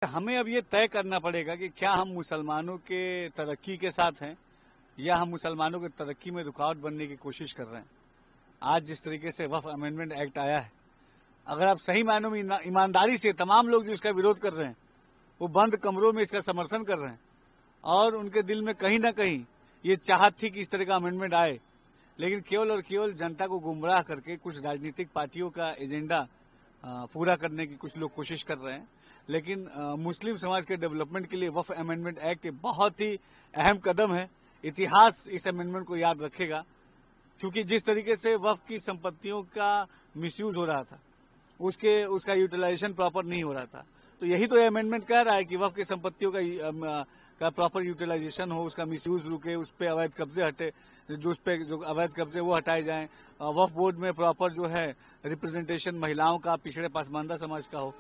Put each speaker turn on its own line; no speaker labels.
हमें अब ये तय करना पड़ेगा कि क्या हम मुसलमानों के तरक्की के साथ हैं या हम मुसलमानों की तरक्की में रुकावट बनने की कोशिश कर रहे हैं। आज जिस तरीके से वक्फ अमेंडमेंट एक्ट आया है, अगर आप सही मायनों में ईमानदारी से तमाम लोग जो इसका विरोध कर रहे हैं वो बंद कमरों में इसका समर्थन कर रहे हैं और उनके दिल में कहीं ना कहीं ये चाहत थी कि इस तरह का अमेंडमेंट आए, लेकिन केवल और केवल जनता को गुमराह करके कुछ राजनीतिक पार्टियों का एजेंडा पूरा करने की कुछ लोग कोशिश कर रहे हैं। लेकिन मुस्लिम समाज के डेवलपमेंट के लिए वक्फ अमेंडमेंट एक्ट बहुत ही अहम कदम है। इतिहास इस अमेंडमेंट को याद रखेगा, क्योंकि जिस तरीके से वक्फ की संपत्तियों का मिसयूज हो रहा था, उसका यूटिलाइजेशन प्रॉपर नहीं हो रहा था, तो यही तो ये अमेंडमेंट कह रहा है कि वक्फ की संपत्तियों का प्रॉपर यूटिलाइजेशन हो, उसका मिसयूज रुके, उस पर अवैध कब्जे हटे, जो अवैध कब्जे वो हटाए जाएं। वक्फ बोर्ड में प्रॉपर जो है रिप्रेजेंटेशन महिलाओं का, पिछड़े पसमानदा समाज का हो।